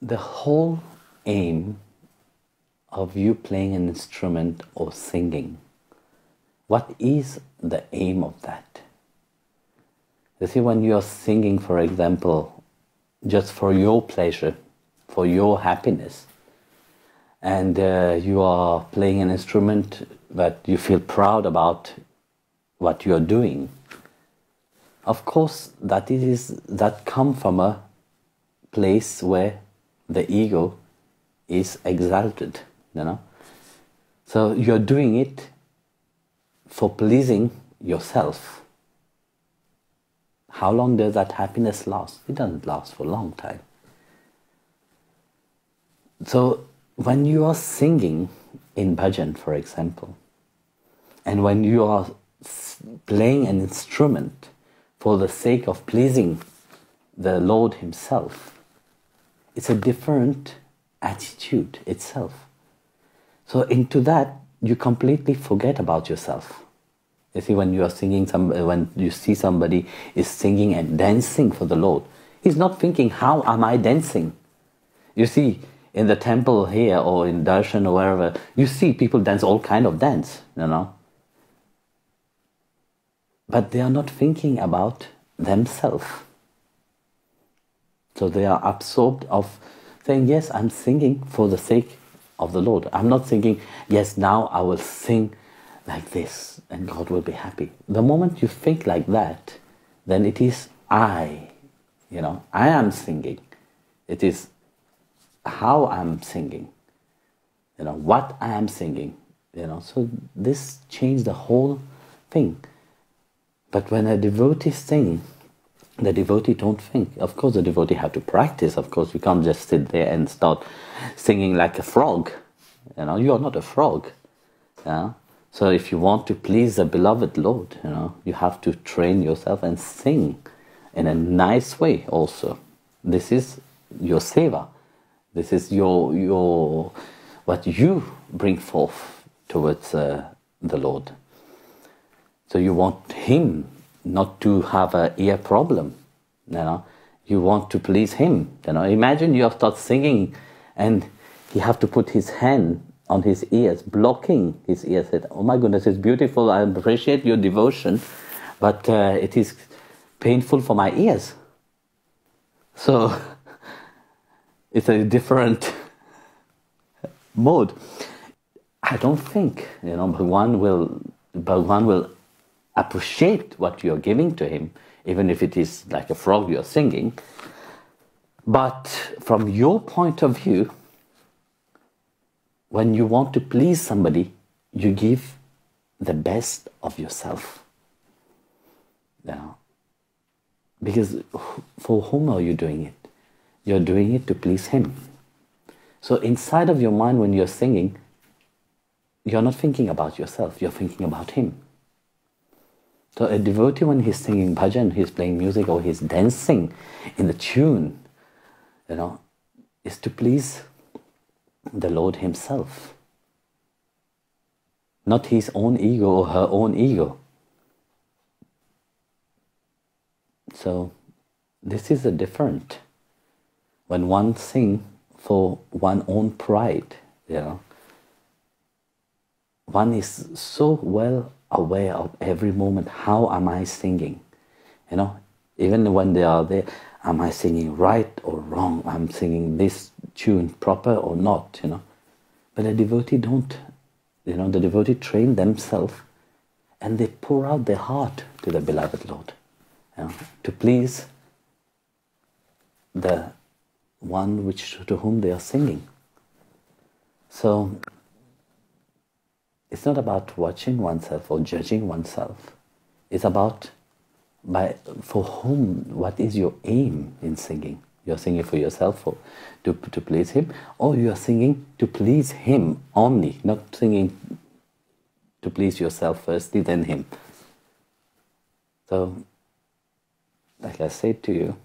The whole aim of you playing an instrument or singing, what is the aim of that? You see, when you are singing, for example, just for your pleasure, for your happiness, and you are playing an instrument that you feel proud about what you are doing, of course that come from a place where the ego is exalted, you know. So you're doing it for pleasing yourself. How long does that happiness last? It doesn't last for a long time. So when you are singing in bhajan, for example, and when you are playing an instrument for the sake of pleasing the Lord Himself, it's a different attitude itself. So into that, you completely forget about yourself. You see, when you are singing, when you see somebody is singing and dancing for the Lord, he's not thinking, how am I dancing? You see, in the temple here or in darshan or wherever, you see people dance all kind of dance, you know. But they are not thinking about themselves. So they are absorbed of saying, yes, I'm singing for the sake of the Lord. I'm not thinking, yes, now I will sing like this and God will be happy. The moment you think like that, then it is I, you know, I am singing. It is how I'm singing, you know, what I am singing, you know. So this changed the whole thing. But when a devotee sings, the devotee don't think. Of course, the devotee have to practice. Of course, you can't just sit there and start singing like a frog. You know, you are not a frog. Yeah. So if you want to please the beloved Lord, you know, you have to train yourself and sing in a nice way also. This is your seva. This is your what you bring forth towards the Lord. So you want Him not to have an ear problem, you know. You want to please Him, you know. Imagine you have started singing and He have to put His hand on His ears, blocking His ears. Said, oh my goodness, it's beautiful, I appreciate your devotion, but it is painful for my ears. So it's a different mode. I don't think, you know, Bhagwan will appreciate what you're giving to Him, even if it is like a frog you're singing. But from your point of view, when you want to please somebody, you give the best of yourself. You know? Because for whom are you doing it? You're doing it to please Him. So inside of your mind when you're singing, you're not thinking about yourself, you're thinking about Him. So a devotee, when he's singing bhajan, he's playing music or he's dancing in the tune, you know, is to please the Lord Himself. Not his own ego or her own ego. So this is a different. When one sings for one's own pride, you know, one is so well aware of every moment, how am I singing? You know, even when they are there, am I singing right or wrong? I'm singing this tune proper or not, you know. But the devotee don't, you know, the devotee train themselves and they pour out their heart to the beloved Lord, you know, to please the one to whom they are singing. So it's not about watching oneself or judging oneself. It's about for whom, what is your aim in singing? You're singing for yourself to please Him, or you are singing to please Him only, not singing to please yourself firstly, then Him. So, like I said to you,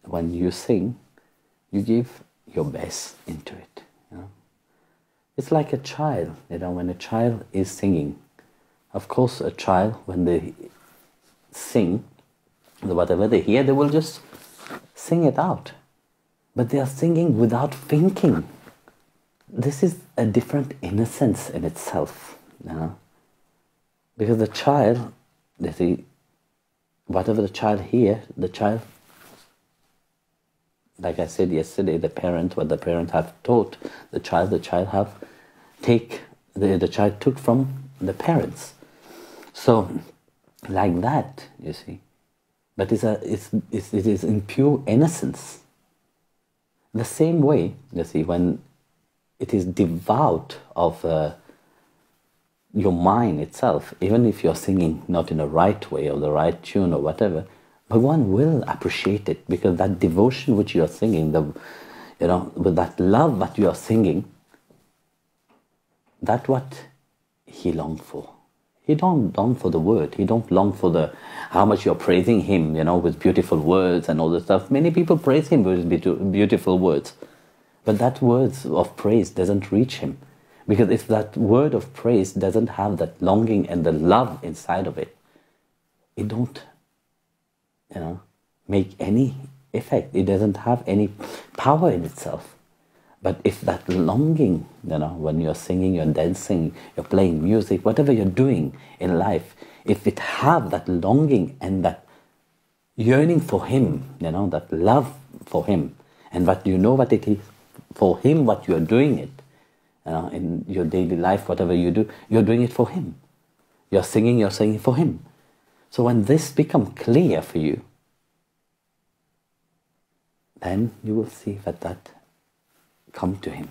when you sing, you give your best into it. You know? It's like a child, you know, when a child is singing. Of course, a child, when they sing, whatever they hear, they will just sing it out. but they are singing without thinking. This is a different innocence in itself, you know. Because the child, you see, whatever the child hears, the child, like I said yesterday, what the parent have taught the child have the child took from the parents. So, like that, you see. But it is in pure innocence. The same way, you see, when it is devout of your mind itself, even if you're singing not in the right way or the right tune or whatever, Bhagwan will appreciate it, because that devotion which you are singing, with that love that you are singing, that's what he longed for. He don't long for the word. He don't long for how much you're praising him, with beautiful words and all this stuff. Many people praise him with beautiful words. But that words of praise doesn't reach him. Because if that word of praise doesn't have that longing and the love inside of it, it don't, make any effect. It doesn't have any power in itself. But if that longing, when you're singing, you're dancing, you're playing music, whatever you're doing in life, if it have that longing and that yearning for him, that love for him, and what it is for him, what you're doing it, in your daily life, whatever you do, you're doing it for him. You're singing for him. So when this becomes clear for you, then you will see that come to him.